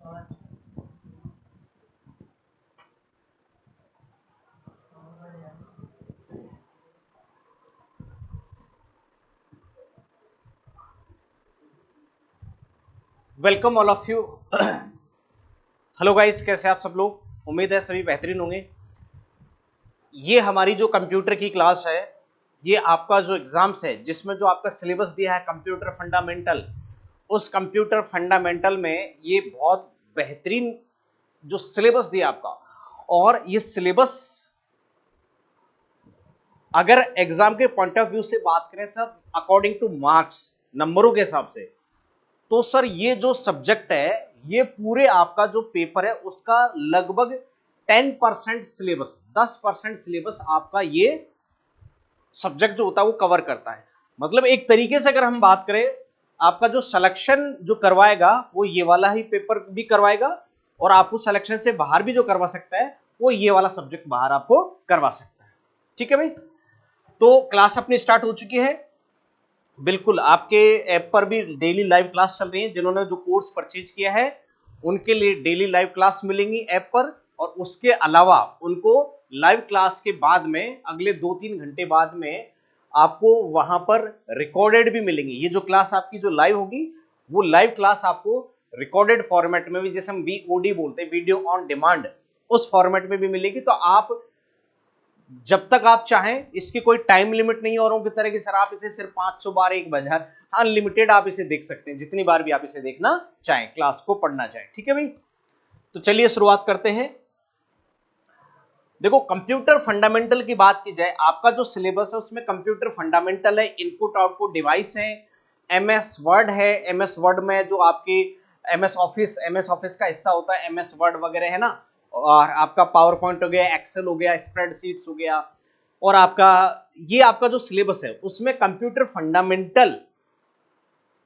Welcome all of you. Hello guys, कैसे आप सब लोग? उम्मीद है सभी बेहतरीन होंगे। ये हमारी जो कंप्यूटर की क्लास है, ये आपका जो एग्जाम्स है जिसमें जो आपका सिलेबस दिया है कंप्यूटर फंडामेंटल, उस कंप्यूटर फंडामेंटल में ये बहुत बेहतरीन जो सिलेबस दिया आपका। और ये सिलेबस अगर एग्जाम के पॉइंट ऑफ व्यू से बात करें सर, अकॉर्डिंग टू मार्क्स, नंबरों के हिसाब से, तो सर ये जो सब्जेक्ट है, ये पूरे आपका जो पेपर है उसका लगभग 10% सिलेबस, 10% सिलेबस आपका ये सब्जेक्ट जो होता है वो कवर करता है। मतलब एक तरीके से अगर हम बात करें, आपका जो सिलेक्शन जो करवाएगा वो ये वाला ही पेपर भी करवाएगा, और आपको सिलेक्शन से बाहर भी जो करवा सकता है वो ये वाला सब्जेक्ट बाहर आपको करवा सकता है। ठीक है भाई, तो क्लास अपनी स्टार्ट हो चुकी है। बिल्कुल, आपके ऐप पर भी डेली लाइव क्लास चल रही है। जिन्होंने जो कोर्स परचेज किया है उनके लिए डेली लाइव क्लास मिलेंगी ऐप पर, और उसके अलावा उनको लाइव क्लास के बाद में अगले 2-3 घंटे बाद में आपको वहां पर रिकॉर्डेड भी मिलेंगी। ये जो क्लास आपकी जो लाइव होगी, वो लाइव क्लास आपको रिकॉर्डेड फॉर्मेट में भी, जैसे हम वीओडी बोलते हैं, वीडियो ऑन डिमांड, उस फॉर्मेट में भी मिलेगी। तो आप जब तक आप चाहें, इसकी कोई टाइम लिमिट नहीं है औरों की तरह की सर आप इसे सिर्फ 500 बार, 1,000, अनलिमिटेड आप इसे देख सकते हैं जितनी बार भी आप इसे देखना चाहें, क्लास को पढ़ना चाहें। ठीक है भाई, तो चलिए शुरुआत करते हैं। देखो, कंप्यूटर फंडामेंटल की बात की जाए, आपका जो सिलेबस है उसमें कंप्यूटर फंडामेंटल है, इनपुट आउटपुट डिवाइस है, एमएस वर्ड है। एमएस वर्ड में जो आपकी एमएस ऑफिस का हिस्सा होता है, एमएस वर्ड वगैरह है ना, और आपका पावर पॉइंट हो गया, एक्सेल हो गया, स्प्रेडशीट्स हो गया, और आपका ये आपका जो सिलेबस है उसमें कंप्यूटर फंडामेंटल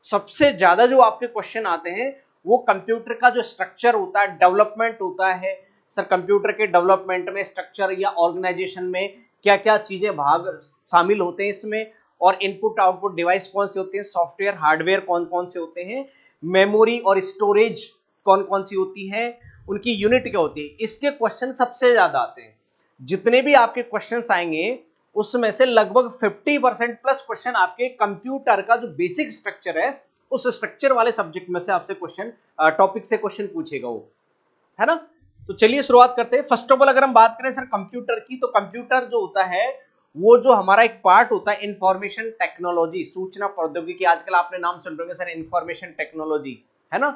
सबसे ज्यादा जो आपके क्वेश्चन आते हैं वो कंप्यूटर का जो स्ट्रक्चर होता है, डेवलपमेंट होता है। सर कंप्यूटर के डेवलपमेंट में, स्ट्रक्चर या ऑर्गेनाइजेशन में क्या क्या चीजें भाग शामिल होते हैं इसमें, और इनपुट आउटपुट डिवाइस कौन से होते हैं, सॉफ्टवेयर हार्डवेयर कौन कौन से होते हैं, मेमोरी और स्टोरेज कौन कौन सी होती है, उनकी यूनिट क्या होती है, इसके क्वेश्चन सबसे ज्यादा आते हैं। जितने भी आपके क्वेश्चन आएंगे उसमें से लगभग 50% प्लस क्वेश्चन आपके कंप्यूटर का जो बेसिक स्ट्रक्चर है, उस स्ट्रक्चर वाले सब्जेक्ट में से आपसे क्वेश्चन, टॉपिक से क्वेश्चन पूछेगा वो, है ना। तो चलिए शुरुआत करते हैं। फर्स्ट ऑफ ऑल अगर हम बात करें सर कंप्यूटर की, तो कंप्यूटर जो होता है वो जो हमारा एक पार्ट होता है इंफॉर्मेशन टेक्नोलॉजी, सूचना प्रौद्योगिकी। आजकल आपने नाम सुन रहे होंगे सर, इंफॉर्मेशन टेक्नोलॉजी, है ना।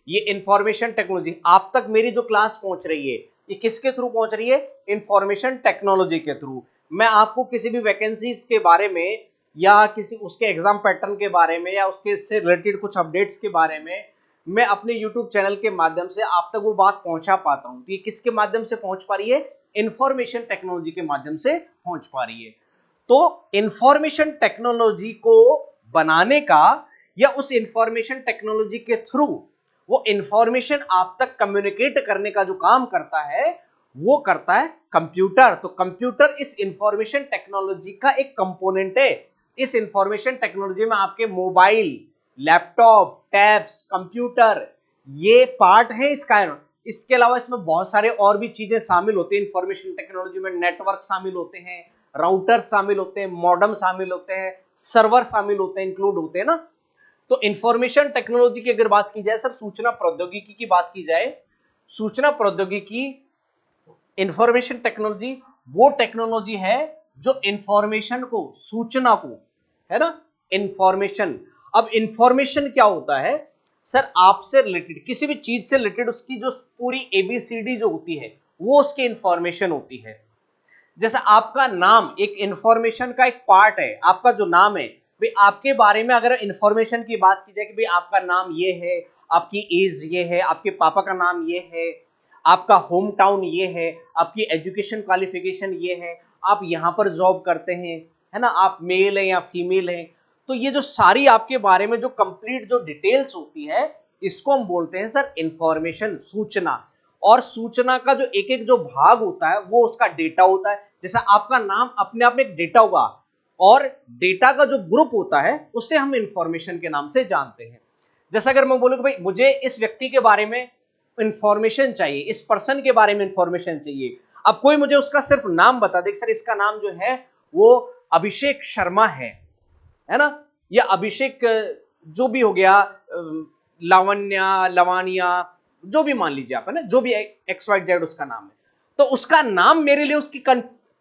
ये इंफॉर्मेशन टेक्नोलॉजी आप तक मेरी जो क्लास पहुंच रही है, ये किसके थ्रू पहुंच रही है? इंफॉर्मेशन टेक्नोलॉजी के थ्रू। मैं आपको किसी भी वैकेंसीज के बारे में, या किसी उसके एग्जाम पैटर्न के बारे में, या उसके से रिलेटेड कुछ अपडेट्स के बारे में मैं अपने YouTube चैनल के माध्यम से आप तक वो बात पहुंचा पाता हूं। तो ये किसके माध्यम से पहुंच पा रही है? इंफॉर्मेशन टेक्नोलॉजी के माध्यम से पहुंच पा रही है। तो इंफॉर्मेशन टेक्नोलॉजी को बनाने का, या उस इंफॉर्मेशन टेक्नोलॉजी के थ्रू वो इंफॉर्मेशन आप तक कम्युनिकेट करने का जो काम करता है, वो करता है कंप्यूटर। तो कंप्यूटर इस इंफॉर्मेशन टेक्नोलॉजी का एक कंपोनेंट है। इस इंफॉर्मेशन टेक्नोलॉजी में आपके मोबाइल, लैपटॉप, टैब्स, कंप्यूटर, ये पार्ट है इसका। इसके अलावा इसमें बहुत सारे और भी चीजें शामिल होती हैं इंफॉर्मेशन टेक्नोलॉजी में। नेटवर्क शामिल होते हैं, राउटर शामिल होते हैं, मॉडेम शामिल होते हैं, सर्वर शामिल होते हैं, इंक्लूड होते हैं ना। तो इंफॉर्मेशन टेक्नोलॉजी की अगर बात की जाए सर, सूचना प्रौद्योगिकी की बात की जाए, सूचना प्रौद्योगिकी, इंफॉर्मेशन टेक्नोलॉजी वो टेक्नोलॉजी है जो इंफॉर्मेशन को, सूचना को, है ना, इंफॉर्मेशन। अब इंफॉर्मेशन क्या होता है सर? आपसे रिलेटेड, किसी भी चीज से रिलेटेड उसकी जो पूरी एबीसीडी जो होती है वो उसकी इंफॉर्मेशन होती है। जैसे आपका नाम एक इंफॉर्मेशन का एक पार्ट है। आपका जो नाम है भाई, आपके बारे में अगर इंफॉर्मेशन की बात की जाए कि भाई आपका नाम ये है, आपकी एज ये है, आपके पापा का नाम ये है, आपका होम टाउन ये है, आपकी एजुकेशन क्वालिफिकेशन ये है, आप यहाँ पर जॉब करते हैं, है ना, आप मेल हैं या फीमेल हैं, तो ये जो सारी आपके बारे में जो कंप्लीट जो डिटेल्स होती है, इसको हम बोलते हैं सर इंफॉर्मेशन, सूचना। और सूचना का जो एक एक जो भाग होता है वो उसका डेटा होता है। जैसे आपका नाम अपने आप में एक डेटा होगा, और डेटा का जो ग्रुप होता है उसे हम इंफॉर्मेशन के नाम से जानते हैं। जैसे अगर मैं बोलूं कि भाई मुझे इस व्यक्ति के बारे में इंफॉर्मेशन चाहिए, इस पर्सन के बारे में इंफॉर्मेशन चाहिए। अब कोई मुझे उसका सिर्फ नाम बता दे, सर इसका नाम जो है वो अभिषेक शर्मा है ना, या अभिषेक जो भी हो गया, लावण्या, लवानिया, जो भी मान लीजिए आप, है ना, जो भी एक्स वाई जेड उसका नाम है, तो उसका नाम मेरे लिए उसकी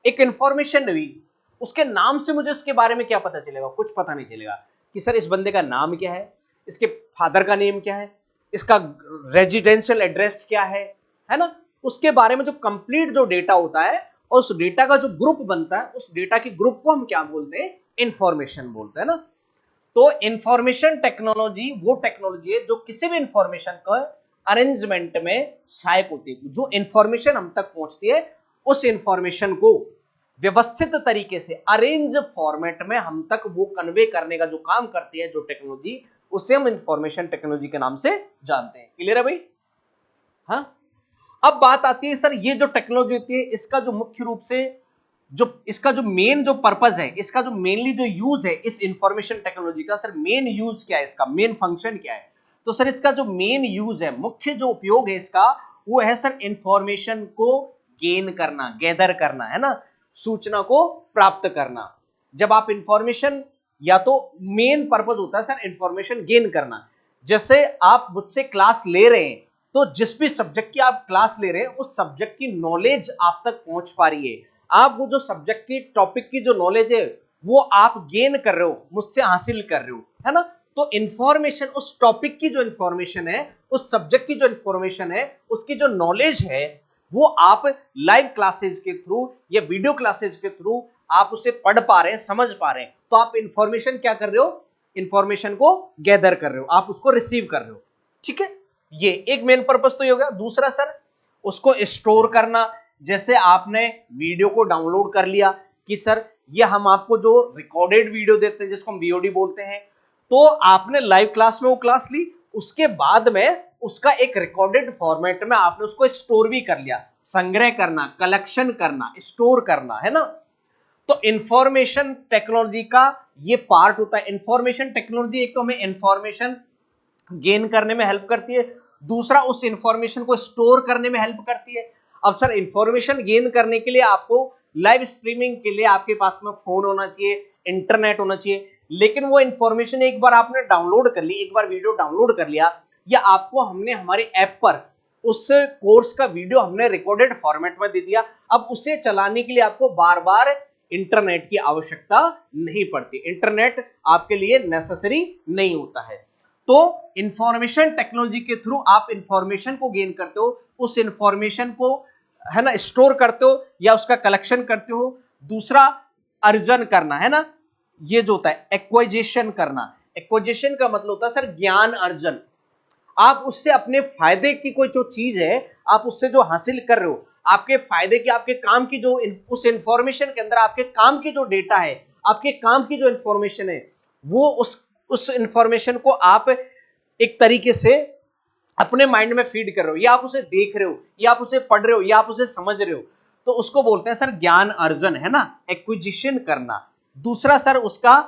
एक इंफॉर्मेशन हुई। उसके नाम से मुझे उसके बारे में क्या पता चलेगा? कुछ पता नहीं चलेगा कि सर इस बंदे का नाम क्या है, इसके फादर का नेम क्या है, इसका रेजिडेंशियल एड्रेस क्या है ना, उसके बारे में जो कंप्लीट जो डेटा होता है और उस डेटा का जो ग्रुप बनता है, उस डेटा के ग्रुप को हम क्या बोलते हैं? इंफॉर्मेशन बोलते हैं ना। तो इंफॉर्मेशन टेक्नोलॉजी वो टेक्नोलॉजी है जो किसी भी इंफॉर्मेशन का अरेंजमेंट में सहायक होती है। जो इंफॉर्मेशन हम तक पहुंचती है, उस इंफॉर्मेशन को व्यवस्थित तरीके से अरेंज फॉर्मेट में हम तक वो कन्वे करने का जो काम करती है जो टेक्नोलॉजी, उसे हम इंफॉर्मेशन टेक्नोलॉजी के नाम से जानते हैं। क्लियर है भाई? हाँ, अब बात आती है सर ये जो टेक्नोलॉजी होती है, इसका जो मुख्य रूप से जो इसका जो मेन जो पर्पस है, इसका जो मेनली जो यूज है इस इंफॉर्मेशन टेक्नोलॉजी का, सर मेन यूज क्या है, इसका मेन फंक्शन क्या है? तो सर इसका जो मेन यूज है, मुख्य जो उपयोग है इसका, वो है सर इंफॉर्मेशन को गेन करना, गैदर करना, है ना, सूचना को प्राप्त करना। जब आप इंफॉर्मेशन, या तो मेन पर्पस होता है सर इंफॉर्मेशन गेन करना। जैसे आप मुझसे क्लास ले रहे हैं, तो जिस भी सब्जेक्ट की आप क्लास ले रहे हैं, उस सब्जेक्ट की नॉलेज आप तक पहुंच पा रही है, आप वो जो सब्जेक्ट की टॉपिक की जो नॉलेज है वो आप गेन कर रहे हो, मुझसे हासिल कर रहे हो, है ना। तो इंफॉर्मेशन, उस टॉपिक की जो इंफॉर्मेशन है, उस सब्जेक्ट की जो इंफॉर्मेशन है, उसकी जो नॉलेज है, वो आप लाइव क्लासेस के थ्रू या वीडियो क्लासेस के थ्रू आप उसे पढ़ पा रहे हैं, समझ पा रहे हैं। तो आप इंफॉर्मेशन क्या कर रहे हो? इंफॉर्मेशन को गैदर कर रहे हो, आप उसको रिसीव कर रहे हो। ठीक है, ये एक मेन पर्पस तो ये हो गया। दूसरा सर, उसको स्टोर करना। जैसे आपने वीडियो को डाउनलोड कर लिया कि सर ये हम आपको जो रिकॉर्डेड वीडियो देते हैं, जिसको हम वीओडी बोलते हैं, तो आपने लाइव क्लास में वो क्लास ली, उसके बाद में उसका एक रिकॉर्डेड फॉर्मेट में आपने उसको स्टोर भी कर लिया। संग्रह करना, कलेक्शन करना, स्टोर करना, है ना। तो इंफॉर्मेशन टेक्नोलॉजी का ये पार्ट होता है। इंफॉर्मेशन टेक्नोलॉजी एक तो हमें इंफॉर्मेशन गेन करने में हेल्प करती है, दूसरा उस इंफॉर्मेशन को स्टोर करने में हेल्प करती है। अब सर इंफॉर्मेशन गेन करने के लिए आपको लाइव स्ट्रीमिंग के लिए आपके पास में फोन होना चाहिए, इंटरनेट होना चाहिए, लेकिन वो इंफॉर्मेशन एक बार आपने डाउनलोड कर ली, एक बार वीडियो डाउनलोड कर लिया, या आपको हमने हमारे ऐप पर उस कोर्स का वीडियो हमने रिकॉर्डेड फॉर्मेट में दे दिया, अब उसे चलाने के लिए आपको बार बार इंटरनेट की आवश्यकता नहीं पड़ती, इंटरनेट आपके लिए नेसेसरी नहीं होता है। तो इंफॉर्मेशन टेक्नोलॉजी के थ्रू आप इंफॉर्मेशन को गेन करते हो, उस इंफॉर्मेशन को, है ना, स्टोर करते हो या उसका कलेक्शन करते हो। दूसरा, अर्जन करना, है ना, ये जो होता है एक्वाइजेशन करना। एक्वाइजेशन का मतलब होता है सर ज्ञान अर्जन। आप उससे अपने फायदे की कोई जो चीज है, आप उससे जो हासिल कर रहे हो, आपके फायदे की, आपके काम की जो उस इंफॉर्मेशन के अंदर आपके काम की जो डेटा है, आपके काम की जो इंफॉर्मेशन है, वो उस इंफॉर्मेशन को आप एक तरीके से अपने माइंड में फीड कर रहे हो, या आप उसे देख रहे हो, या आप उसे पढ़ रहे हो, या आप उसे समझ रहे हो, तो उसको बोलते हैं सर ज्ञान अर्जन, है ना, एक्विजिशन करना। दूसरा सर उसका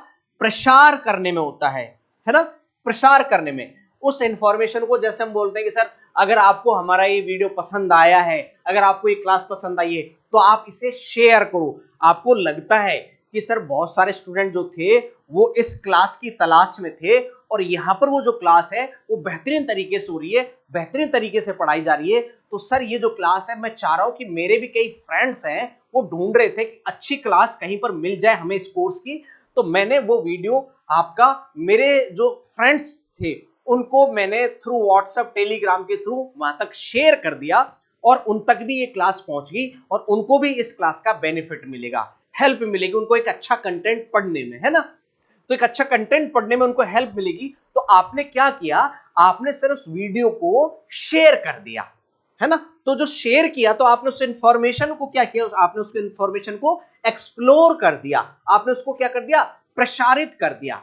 प्रसार करने में होता है ना, प्रसार करने में उस इंफॉर्मेशन को, जैसे हम बोलते हैं कि सर अगर आपको हमारा ये वीडियो पसंद आया है, अगर आपको ये क्लास पसंद आई है, तो आप इसे शेयर करो। आपको लगता है कि सर बहुत सारे स्टूडेंट जो थे वो इस क्लास की तलाश में थे, और यहाँ पर वो जो क्लास है वो बेहतरीन तरीके से हो रही है, बेहतरीन तरीके से पढ़ाई जा रही है, तो सर ये जो क्लास है, मैं चाह रहा हूँ कि मेरे भी कई फ्रेंड्स हैं वो ढूंढ रहे थे कि अच्छी क्लास कहीं पर मिल जाए हमें इस कोर्स की, तो मैंने वो वीडियो आपका, मेरे जो फ्रेंड्स थे उनको मैंने थ्रू व्हाट्सएप, टेलीग्राम के थ्रू वहां तक शेयर कर दिया, और उन तक भी ये क्लास पहुंच गई, और उनको भी इस क्लास का बेनिफिट मिलेगा, हेल्प मिलेगी उनको एक अच्छा कंटेंट पढ़ने में, है ना। तो एक अच्छा कंटेंट पढ़ने में उनको हेल्प मिलेगी। तो आपने क्या किया? आपने सर उस वीडियो को शेयर कर दिया, है ना। तो जो शेयर किया, तो आपने उस इंफॉर्मेशन को क्या किया? आपने उस इंफॉर्मेशन को एक्सप्लोर कर दिया, आपने उसको क्या कर दिया? प्रसारित कर दिया।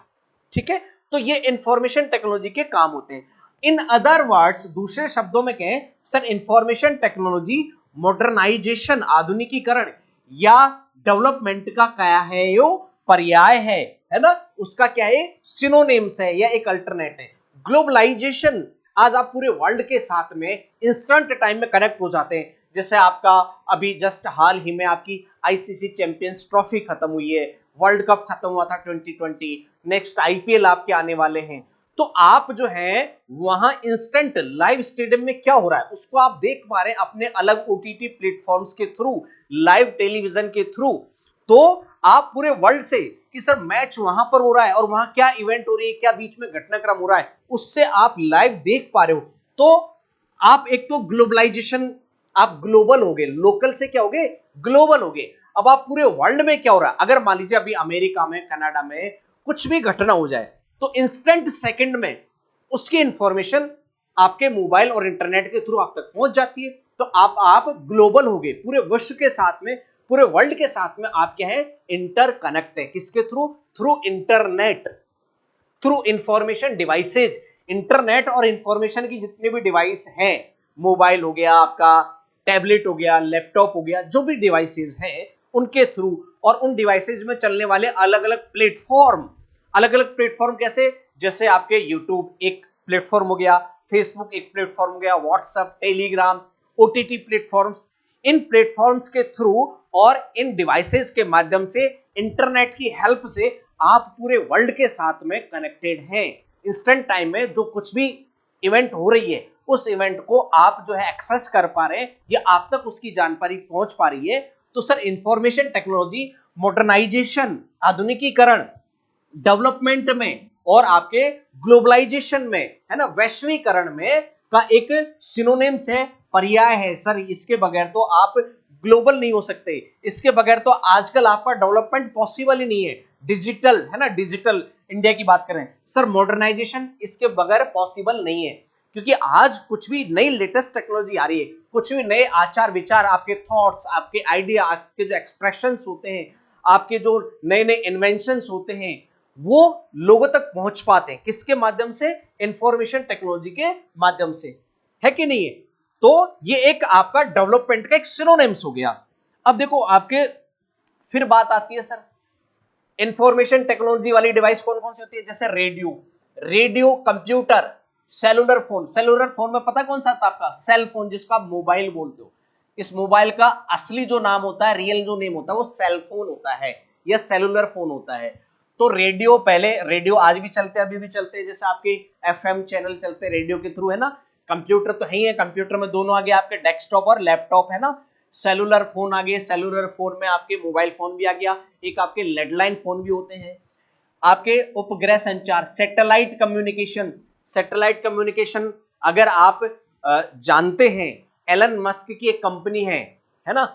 ठीक है, तो ये इंफॉर्मेशन टेक्नोलॉजी के काम होते हैं। इन अदर वर्ड्स, दूसरे शब्दों में कहें सर, इंफॉर्मेशन टेक्नोलॉजी मॉडर्नाइजेशन, आधुनिकीकरण या डेवलपमेंट का क्या है? यो पर्याय है ना, उसका क्या है? सिनोनिम्स है या एक अल्टरनेट है। ग्लोबलाइजेशन, आज आप पूरे वर्ल्ड के साथ में इंस्टेंट टाइम में कनेक्ट हो जाते हैं। जैसे आपका अभी जस्ट हाल ही में आपकी आईसीसी चैंपियंस ट्रॉफी खत्म हुई है, वर्ल्ड कप खत्म हुआ था 2020, नेक्स्ट आईपीएल आपके आने वाले हैं। तो आप जो है वहां इंस्टेंट लाइव स्टेडियम में क्या हो रहा है उसको आप देख पा रहे हैं अपने अलग ओटीटी प्लेटफॉर्म्स के थ्रू, लाइव टेलीविजन के थ्रू। तो आप पूरे वर्ल्ड से कि सर मैच वहां पर हो रहा है और वहां क्या इवेंट हो रही है, क्या बीच में घटनाक्रम हो रहा है, उससे आप लाइव देख पा रहे हो। तो आप एक तो ग्लोबलाइजेशन, आप ग्लोबल हो गए, लोकल से क्या हो गए, ग्लोबल हो गए। अब आप पूरे वर्ल्ड में क्या हो रहा है, अगर मान लीजिए अभी अमेरिका में, कनाडा में कुछ भी घटना हो जाए तो इंस्टेंट सेकंड में उसकी इंफॉर्मेशन आपके मोबाइल और इंटरनेट के थ्रू आप तक पहुंच जाती है। तो आप ग्लोबल हो गए, पूरे विश्व के साथ में, पूरे वर्ल्ड के साथ में आप क्या है, इंटरकनेक्ट है। किसके through, through internet, through information devices. Internet और इंफॉर्मेशन की जितने भी डिवाइस हैं, मोबाइल हो गया आपका, टैबलेट हो गया, लैपटॉप हो गया, जो भी डिवाइसेज हैं उनके थ्रू, और उन डिवाइसेज में चलने वाले अलग अलग प्लेटफॉर्म, अलग अलग प्लेटफॉर्म कैसे, जैसे आपके यूट्यूब एक प्लेटफॉर्म हो गया, फेसबुक एक प्लेटफॉर्म हो गया, व्हाट्सएप, टेलीग्राम, ओटीटी प्लेटफॉर्म्स, इन प्लेटफॉर्म्स के थ्रू और इन डिवाइसेस के माध्यम से, इंटरनेट की हेल्प से आप पूरे वर्ल्ड के साथ में कनेक्टेड हैं। इंस्टेंट टाइम में जो कुछ भी इवेंट हो रही है उस इवेंट को आप जो है एक्सेस कर पा रहे हैं, या आप तक उसकी जानकारी पहुंच पा रही है। तो सर इंफॉर्मेशन टेक्नोलॉजी मॉडर्नाइजेशन, आधुनिकीकरण, डेवलपमेंट में और आपके ग्लोबलाइजेशन में, है ना, वैश्वीकरण में का एक सिनोनिम्स है, पर्याय है। सर इसके बगैर तो आप ग्लोबल नहीं हो सकते, इसके बगैर तो आजकल आपका डेवलपमेंट पॉसिबल ही नहीं है। डिजिटल, है ना, डिजिटल इंडिया की बात करें सर, मॉडर्नाइजेशन इसके बगैर पॉसिबल नहीं है, क्योंकि आज कुछ भी नई लेटेस्ट टेक्नोलॉजी आ रही है, कुछ भी नए आचार विचार, आपके थॉट्स, आपके आइडिया, आपके जो एक्सप्रेशंस होते हैं, आपके जो नए नए इन्वेंशंस होते हैं, वो लोगों तक पहुंच पाते हैं। किसके माध्यम से, इंफॉर्मेशन टेक्नोलॉजी के माध्यम से, है कि नहीं है। तो ये एक आपका डेवलपमेंट का एक सिनोनिम्स हो गया। अब देखो आपके फिर बात आती है सर, इंफॉर्मेशन टेक्नोलॉजी वाली डिवाइस कौन कौन सी होती है, जैसे radio, radio, computer, cellular phone. Cellular phone में पता कौन सा था आपका, सेल फोन, जिसको आप मोबाइल बोलते हो। इस मोबाइल का असली जो नाम होता है, रियल जो नेम होता है, वो सेल फोन होता है या सेलुलर फोन होता है। तो रेडियो, पहले रेडियो आज भी चलते हैं, अभी भी चलते हैं, जैसे आपके एफएम चैनल चलते हैं रेडियो के थ्रू, है ना। कंप्यूटर तो है ही है, कंप्यूटर में दोनों आ गए आपके, डेस्कटॉप और लैपटॉप, है ना। सेलुलर फोन आ गए, सेलुलर फोन में आपके मोबाइल फोन भी आ गया, एक आपके लैंडलाइन फोन भी होते हैं, आपके उपग्रह संचार, सैटेलाइट कम्युनिकेशन। सैटेलाइट कम्युनिकेशन अगर आप जानते हैं, एलन मस्क की एक कंपनी है ना,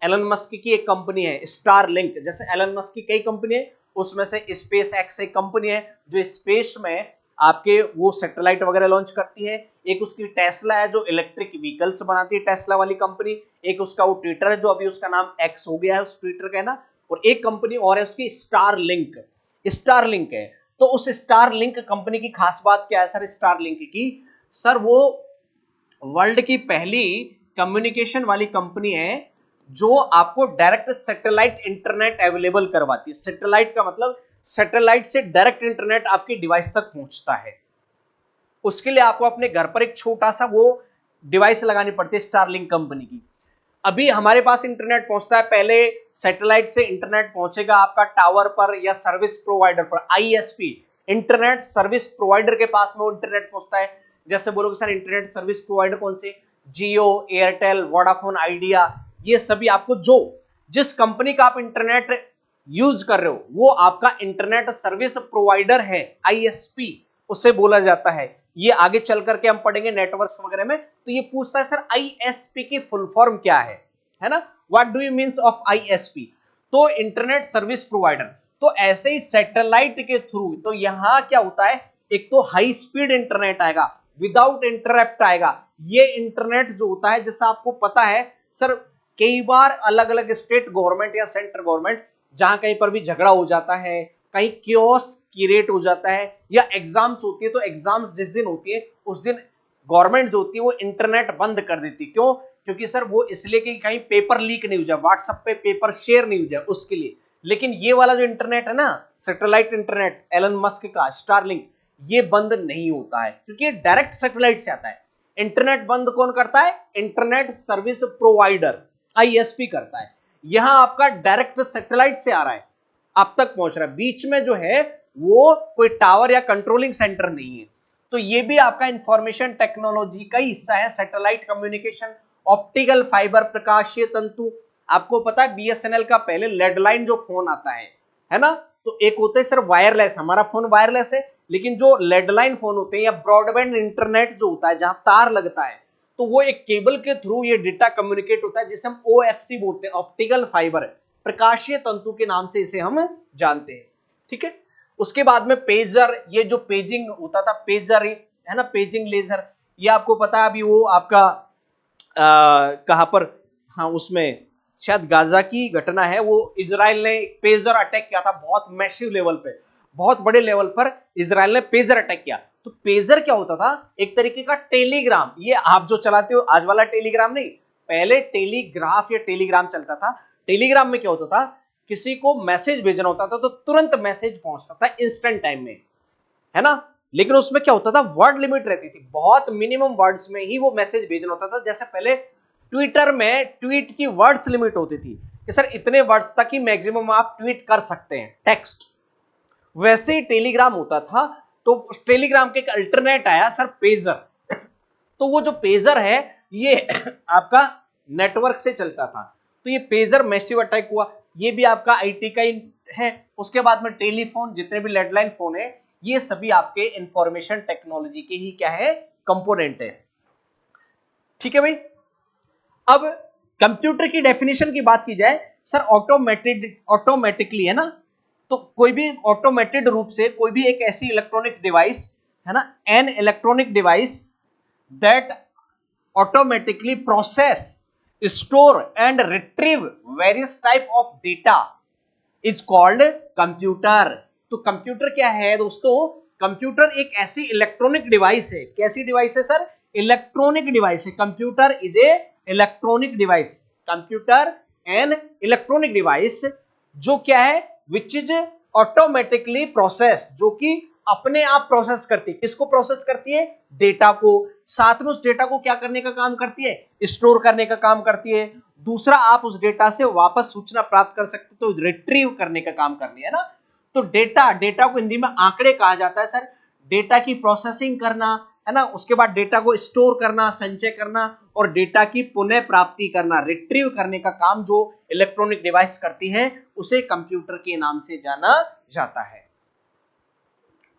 एलन मस्क की एक कंपनी है स्टारलिंक। जैसे एलन मस्क की कई कंपनी है, उसमें से स्पेस एक्स एक कंपनी है जो स्पेस में आपके वो सैटेलाइट वगैरह लॉन्च करती है। एक उसकी टेस्ला है जो इलेक्ट्रिक व्हीकल्स बनाती है, टेस्ला वाली कंपनी। एक उसका वो ट्विटर है जो अभी उसका नाम एक्स हो गया है, उस ट्विटर का, है ना। और एक कंपनी और है उसकी स्टारलिंक, स्टारलिंक है। तो उस स्टारलिंक कंपनी की खास बात क्या है सर, स्टारलिंक की, सर वो वर्ल्ड की पहली कम्युनिकेशन वाली कंपनी है जो आपको डायरेक्ट सैटेलाइट इंटरनेट अवेलेबल करवाती है। सैटेलाइट का मतलब सैटेलाइट से डायरेक्ट इंटरनेट आपकी डिवाइस तक पहुंचता है। उसके लिए आपको अपने घर पर एक छोटा सा वो डिवाइस लगानी पड़ती है स्टारलिंक कंपनी की। अभी हमारे पास इंटरनेट पहुंचता है, पहले सैटेलाइट से इंटरनेट पहुंचेगा आपका टावर पर या सर्विस प्रोवाइडर पर, आईएसपी, इंटरनेट सर्विस प्रोवाइडर के पास में वो इंटरनेट पहुंचता है। जैसे बोलोगे सर इंटरनेट सर्विस प्रोवाइडर कौन से, जियो, एयरटेल, वोडाफोन आइडिया, ये सभी आपको जो जिस कंपनी का आप इंटरनेट यूज कर रहे हो वो आपका इंटरनेट सर्विस प्रोवाइडर है, आईएसपी उसे बोला जाता है। ये आगे चल करके हम पढ़ेंगे नेटवर्क्स वगैरह में। तो ये पूछता है सर आईएसपी की फुल फॉर्म क्या है ना, what do you means of ISP. तो इंटरनेट सर्विस प्रोवाइडर। तो ऐसे ही सैटेलाइट के थ्रू, तो यहां क्या होता है, एक तो हाई स्पीड इंटरनेट आएगा, विदाउट इंटरप्ट आएगा। ये इंटरनेट जो होता है, जैसा आपको पता है सर, कई बार अलग अलग स्टेट गवर्नमेंट या सेंट्रल गवर्नमेंट, जहां कहीं पर भी झगड़ा हो जाता है, कहीं क्योस क्रिएट हो जाता है, या एग्जाम्स होती है, तो एग्जाम्स जिस दिन होती है उस दिन गवर्नमेंट जो होती है वो इंटरनेट बंद कर देती है। क्यों, क्योंकि सर वो इसलिए कि कहीं पेपर लीक नहीं हो जाए, व्हाट्सएप पे पेपर शेयर नहीं हो जाए, उसके लिए। लेकिन ये वाला जो इंटरनेट है ना, सैटेलाइट इंटरनेट एलन मस्क का स्टारलिंक, ये बंद नहीं होता है क्योंकि ये डायरेक्ट सैटेलाइट से आता है। इंटरनेट बंद कौन करता है? इंटरनेट सर्विस प्रोवाइडर, आईएसपी करता है। यहां आपका डायरेक्ट सैटेलाइट से आ रहा है, अब तक पहुंच रहा है, बीच में जो है वो कोई टावर या कंट्रोलिंग सेंटर नहीं है। तो ये भी आपका इंफॉर्मेशन टेक्नोलॉजी का हिस्सा है, सैटेलाइट कम्युनिकेशन, ऑप्टिकल फाइबर, प्रकाशीय तंतु। आपको पता है बीएसएनएल का पहले लैंडलाइन जो फोन आता है ना, तो एक होता है सर वायरलेस, हमारा फोन वायरलेस है, लेकिन जो लैंडलाइन फोन होते हैं या ब्रॉडबैंड इंटरनेट जो होता है जहां तार लगता है, तो वो एक केबल के थ्रू ये डेटा कम्युनिकेट होता है, जिसे हम ओएफसी बोलते हैं, ऑप्टिकल फाइबर, प्रकाशीय तंतु के नाम से इसे हम जानते हैं। ठीक है, उसके बाद में पेजर, ये जो पेजिंग होता था, पेजर है ना, पेजिंग लेजर, ये आपको पता है अभी वो आपका कहां पर, हाँ उसमें शायद गाजा की घटना है, वो इजराइल ने पेजर अटैक किया था, बहुत मैसिव लेवल पे, बहुत बड़े लेवल पर इजराइल ने पेजर अटैक किया। तो पेजर क्या होता था? एक तरीके का टेलीग्राम, ये आप जो चलाते हो आज वाला टेलीग्राम नहीं, पहले टेलीग्राफ या टेलीग्राम चलता था। टेलीग्राम में क्या होता था, किसी को मैसेज भेजना होता था तो तुरंत मैसेज पहुंचता था इंस्टेंट टाइम में, है ना, लेकिन उसमें क्या होता था, वर्ड लिमिट रहती थी, बहुत मिनिमम वर्ड्स में ही वो मैसेज भेजना होता था। जैसे पहले ट्विटर में ट्वीट की वर्ड्स लिमिट होती थी कि सर इतने वर्ड्स तक ही मैक्सिमम आप ट्वीट कर सकते हैं टेक्स्ट, वैसे ही टेलीग्राम होता था। तो टेलीग्राम के एक अल्टरनेट आया सर पेजर। तो वो जो पेजर है ये आपका नेटवर्क से चलता था, तो ये पेजर मैसिव अटैक हुआ, ये भी आपका आईटी का ही है। उसके बाद में टेलीफोन, जितने भी लैंडलाइन फोन है, ये सभी आपके इंफॉर्मेशन टेक्नोलॉजी के ही क्या है, कंपोनेंट है। ठीक है भाई, अब कंप्यूटर की डेफिनेशन की बात की जाए सर, ऑटोमेटिकली है ना, तो कोई भी ऑटोमेटेड रूप से कोई भी एक ऐसी इलेक्ट्रॉनिक डिवाइस है ना, an electronic device that automatically process, store and retrieve various type of data is called computer. तो कंप्यूटर क्या है दोस्तों? कंप्यूटर एक ऐसी इलेक्ट्रॉनिक डिवाइस है, कैसी डिवाइस है सर? इलेक्ट्रॉनिक डिवाइस है। Computer is A electronic device, computer an electronic device जो क्या है, विच इज ऑटोमेटिकली प्रोसेस, जो कि अपने आप प्रोसेस करती है। किसको प्रोसेस करती है? डेटा को। साथ में उस डेटा को क्या करने का काम करती है? स्टोर करने का काम करती है। दूसरा, आप उस डेटा से वापस सूचना प्राप्त कर सकते, तो रिट्रीव करने का काम करनी है ना। तो डेटा को हिंदी में आंकड़े कहा जाता है सर। डेटा की प्रोसेसिंग करना है ना, उसके बाद डेटा को स्टोर करना, संचय करना, और डेटा की पुनः प्राप्ति करना, रिट्रीव करने का काम जो इलेक्ट्रॉनिक डिवाइस करती है, उसे कंप्यूटर के नाम से जाना जाता है।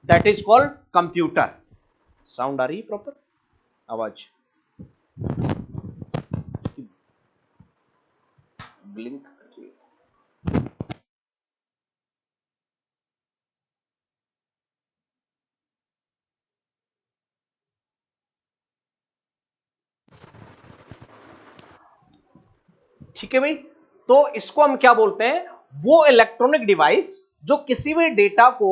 That is called computer. Sound आ रही है प्रॉपर आवाज? ब्लिंक ठीक है भाई, तो इसको हम क्या बोलते हैं? वो इलेक्ट्रॉनिक डिवाइस जो किसी भी डेटा को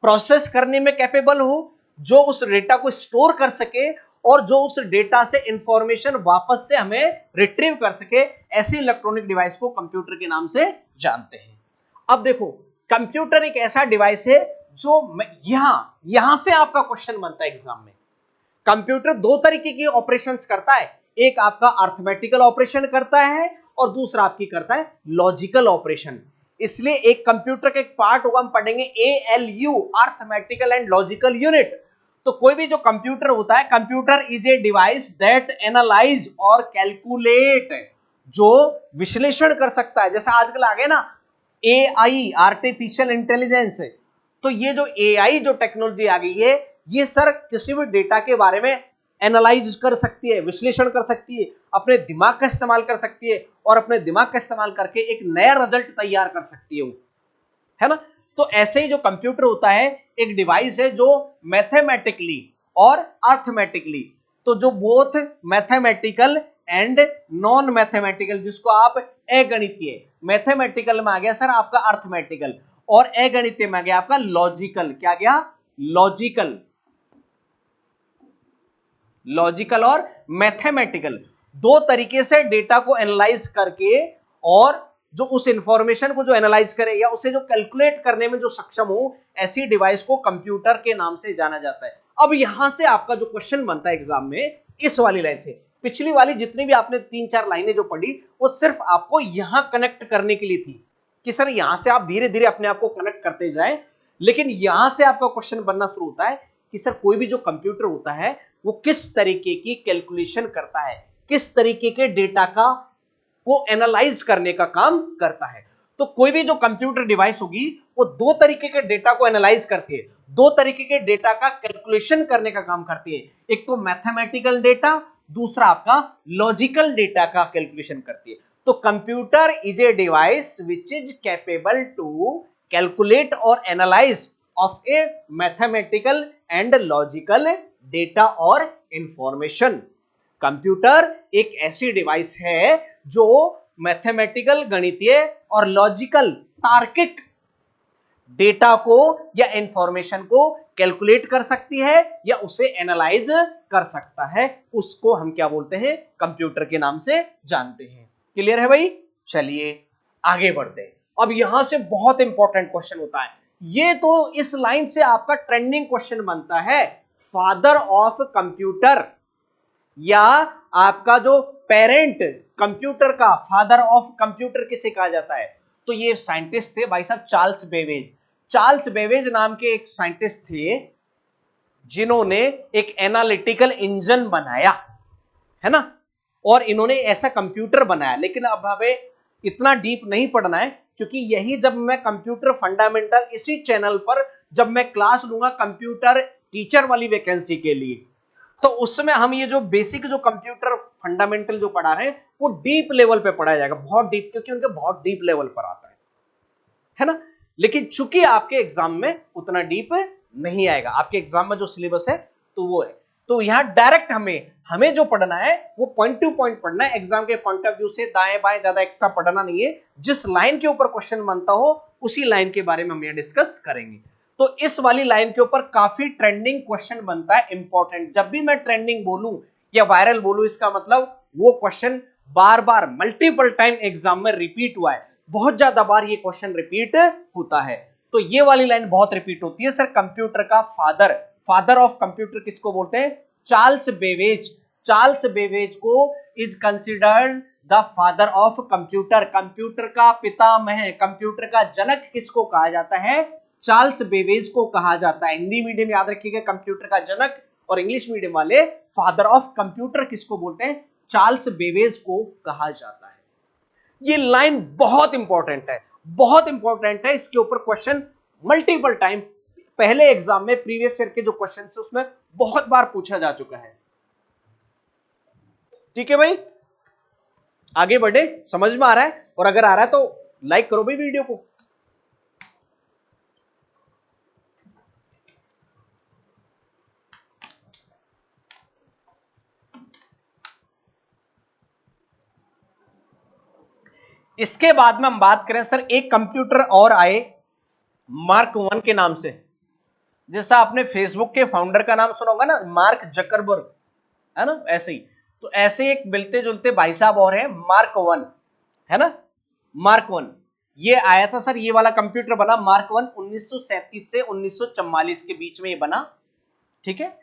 प्रोसेस करने में कैपेबल हो, जो उस डेटा को स्टोर कर सके, और जो उस डेटा से इंफॉर्मेशन वापस से हमें रिट्रीव कर सके, ऐसी इलेक्ट्रॉनिक डिवाइस को कंप्यूटर के नाम से जानते हैं। अब देखो, कंप्यूटर एक ऐसा डिवाइस है जो यहां से आपका क्वेश्चन बनता है एग्जाम में। कंप्यूटर दो तरीके की ऑपरेशंस करता है, एक आपका अर्थमेटिकल ऑपरेशन करता है और दूसरा आपकी करता है लॉजिकल ऑपरेशन। इसलिए एक कंप्यूटर का एक पार्ट होगा, हम पढ़ेंगे ALU, arithmetical and logical unit. तो कोई भी जो कंप्यूटर होता है, computer is a device that analyse और कैलकुलेट, जो विश्लेषण कर सकता है। जैसे आजकल आ गए ना AI, आर्टिफिशियल इंटेलिजेंस, तो ये जो AI जो टेक्नोलॉजी आ गई है, ये सर किसी भी डेटा के बारे में एनालाइज कर सकती है, विश्लेषण कर सकती है, अपने दिमाग का इस्तेमाल कर सकती है, और अपने दिमाग का इस्तेमाल करके एक नया रिजल्ट तैयार कर सकती है वो, है ना। तो ऐसे ही जो कंप्यूटर होता है, एक डिवाइस है जो मैथमेटिकली और अर्थमेटिकली, तो जो both mathematical and non mathematical, जिसको आप अगणितीय, मैथमेटिकल में आ गया सर आपका अर्थमेटिकल, और अगणितीय में आ गया आपका लॉजिकल। क्या गया? लॉजिकल। लॉजिकल और मैथमेटिकल, दो तरीके से डेटा को एनालाइज करके और जो उस इंफॉर्मेशन को जो एनालाइज करे या उसे जो कैलकुलेट करने में जो सक्षम हो, ऐसी डिवाइस को कंप्यूटर के नाम से जाना जाता है। अब यहां से आपका जो क्वेश्चन बनता है एग्जाम में, इस वाली लाइन से, पिछली वाली जितनी भी आपने 3-4 लाइनें जो पढ़ी वो सिर्फ आपको यहां कनेक्ट करने के लिए थी कि सर यहां से आप धीरे धीरे अपने आप को कनेक्ट करते जाएं, लेकिन यहां से आपका क्वेश्चन बनना शुरू होता है कि सर कोई भी जो कंप्यूटर होता है वो किस तरीके की कैलकुलेशन करता है, किस तरीके के डेटा का वो एनालाइज करने का काम करता है। तो कोई भी जो कंप्यूटर डिवाइस होगी वो दो तरीके के डेटा को एनालाइज करती है, दो तरीके के डेटा का कैलकुलेशन करने का काम करती है। एक तो मैथमेटिकल डेटा, दूसरा आपका लॉजिकल डेटा का कैलकुलेशन करती है। तो computer is a device which is capable to calculate और analyse of a mathematical and logical data और इंफॉर्मेशन। कंप्यूटर एक ऐसी डिवाइस है जो मैथमेटिकल, गणितीय और लॉजिकल, तार्किक डेटा को या इंफॉर्मेशन को कैलकुलेट कर सकती है या उसे एनालाइज कर सकता है। उसको हम क्या बोलते हैं? कंप्यूटर के नाम से जानते हैं। क्लियर है भाई? चलिए आगे बढ़ते हैं। अब यहां से बहुत इंपॉर्टेंट क्वेश्चन होता है, ये तो इस लाइन से आपका ट्रेंडिंग क्वेश्चन बनता है। फादर ऑफ कंप्यूटर या आपका जो पेरेंट कंप्यूटर का, फादर ऑफ कंप्यूटर किसे कहा जाता है? तो ये साइंटिस्ट थे भाई साहब चार्ल्स बेबेज। चार्ल्स बेबेज नाम के एक साइंटिस्ट थे जिन्होंने एक एनालिटिकल इंजन बनाया है ना, और इन्होंने ऐसा कंप्यूटर बनाया। लेकिन अब हमें इतना डीप नहीं पढ़ना है, क्योंकि यही जब मैं कंप्यूटर फंडामेंटल इसी चैनल पर जब मैं क्लास लूंगा कंप्यूटर टीचर वाली वैकेंसी के लिए, तो उसमें हम ये जो बेसिक जो कंप्यूटर फंडामेंटल जो पढ़ा रहे हैं वो डीप लेवल पे पढ़ाया जाएगा, बहुत डीप, क्योंकि उनके बहुत डीप लेवल पर आता है ना। लेकिन चूंकि आपके एग्जाम में उतना डीप नहीं आएगा, आपके एग्जाम में जो सिलेबस है तो वो है, तो यहां डायरेक्ट हमें जो पढ़ना है वो पॉइंट टू पॉइंट पढ़ना है। एग्जाम के पॉइंट ऑफ व्यू से दाएं बाएं ज्यादा एक्स्ट्रा पढ़ना नहीं है। जिस लाइन के ऊपर क्वेश्चन बनता हो उसी लाइन के बारे में हम यहां डिस्कस करेंगे। तो इस वाली लाइन के ऊपर काफी ट्रेंडिंग क्वेश्चन बनता है, इंपॉर्टेंट। जब भी मैं ट्रेंडिंग बोलूं या वायरल बोलूं, इसका मतलब वो क्वेश्चन बार बार मल्टीपल टाइम एग्जाम में रिपीट हुआ है, बहुत ज्यादा बार ये क्वेश्चन रिपीट होता है। तो ये वाली लाइन बहुत रिपीट होती है। सर कंप्यूटर का फादर ऑफ कंप्यूटर किसको बोलते हैं? Charles Babbage. चार्ल्स बेबेज को is considered the father of computer. Computer का पितामह, कंप्यूटर का जनक किसको कहा जाता है? चार्ल्स बेबेज को कहा जाता है। हिंदी मीडियम याद रखिएगा कंप्यूटर का जनक, और इंग्लिश मीडियम वाले फादर ऑफ कंप्यूटर किसको बोलते हैं? चार्ल्स बेबेज को कहा जाता है। ये लाइन बहुत इंपॉर्टेंट है, बहुत इंपॉर्टेंट है। इसके ऊपर क्वेश्चन मल्टीपल टाइम पहले एग्जाम में प्रीवियस ईयर के जो क्वेश्चन है उसमें बहुत बार पूछा जा चुका है। ठीक है भाई, आगे बढ़े। समझ में आ रहा है? और अगर आ रहा है तो लाइक करो भाई वीडियो को। इसके बाद में हम बात करें सर, एक कंप्यूटर और आए मार्क 1 के नाम से। जैसा आपने फेसबुक के फाउंडर का नाम सुना होगा ना, मार्क जकरबर्ग, है ना, ऐसे ही। तो ऐसे एक मिलते जुलते भाई साहब और हैं, मार्क 1, है ना। मार्क 1 ये आया था सर, ये वाला कंप्यूटर बना मार्क 1 1937 से 1944 के बीच में ये बना। ठीक है,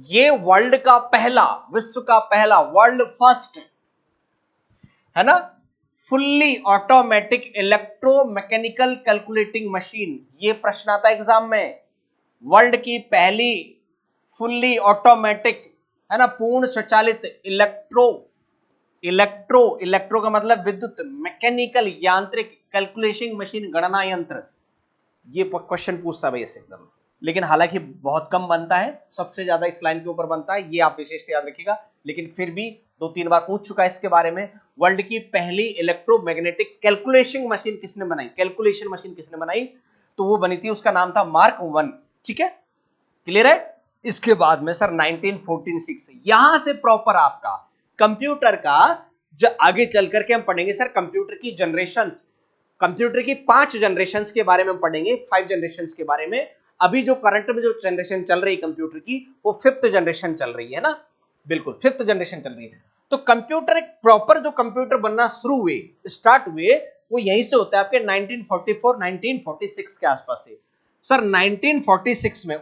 ये वर्ल्ड का पहला, विश्व का पहला, वर्ल्ड फर्स्ट, है ना, fully automatic electromechanical calculating machine. ये प्रश्न आता है एग्जाम में। वर्ल्ड की पहली फुल्ली ऑटोमेटिक, है ना, पूर्ण स्वचालित इलेक्ट्रो का मतलब विद्युत, मैकेनिकल यांत्रिक, कैलकुलेशन मशीन गणना यंत्र। ये क्वेश्चन पूछता है भाई इस एग्जाम में, लेकिन हालांकि बहुत कम बनता है, सबसे ज्यादा इस लाइन के ऊपर बनता है, ये आप विशेष याद रखिएगा। लेकिन फिर भी 2-3 बार पूछ चुका है इसके बारे में। वर्ल्ड की पहली इलेक्ट्रोमैग्नेटिक कैलकुलेशन मशीन किसने बनाई? कैलकुलेशन मशीन किसने बनाई? तो वो बनी थी, उसका नाम था मार्क 1। ठीक है, क्लियर है? इसके बाद में सर 1946, यहां से प्रॉपर आपका कंप्यूटर का जो आगे चल करके हम पढ़ेंगे सर कंप्यूटर की जनरेशंस, कंप्यूटर की 5 जनरेशंस के बारे में हम पढ़ेंगे, 5 जनरेशंस के बारे में। अभी जो करंट में जो जनरेशन चल रही है कंप्यूटर की, वो 5th जनरेशन चल रही है ना, बिल्कुल 5th जनरेशन चल रही है। तो कंप्यूटर एक प्रॉपर जो कंप्यूटर बनना शुरू हुए, स्टार्ट हुए, वो यहीं से होता है आपके 1944 1946 के आसपास से। सर 1946 में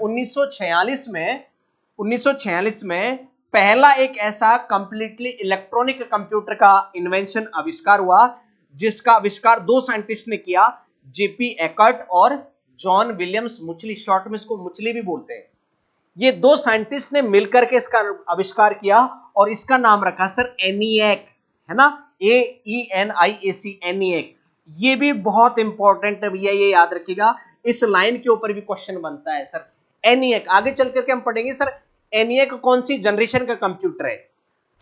1946 में पहला एक ऐसा कंप्लीटली इलेक्ट्रॉनिक कंप्यूटर का इन्वेंशन आविष्कार हुआ, जिसका आविष्कार दो साइंटिस्ट ने किया, जेपी एकर्ट और जॉन विलियम्स मुचली, शॉर्ट में इसको मुचली भी बोलते हैं। ये दो साइंटिस्ट ने मिलकर के इसका आविष्कार किया और इसका नाम रखा सर एनिएक, है ना, ENIAC, एनिएक। ये भी बहुत इंपॉर्टेंट है भैया, ये याद रखिएगा, इस लाइन के ऊपर भी क्वेश्चन बनता है सर। एनिएक आगे चल करके हम पढ़ेंगे सर, एनिएक कौन सी जनरेशन का कंप्यूटर है,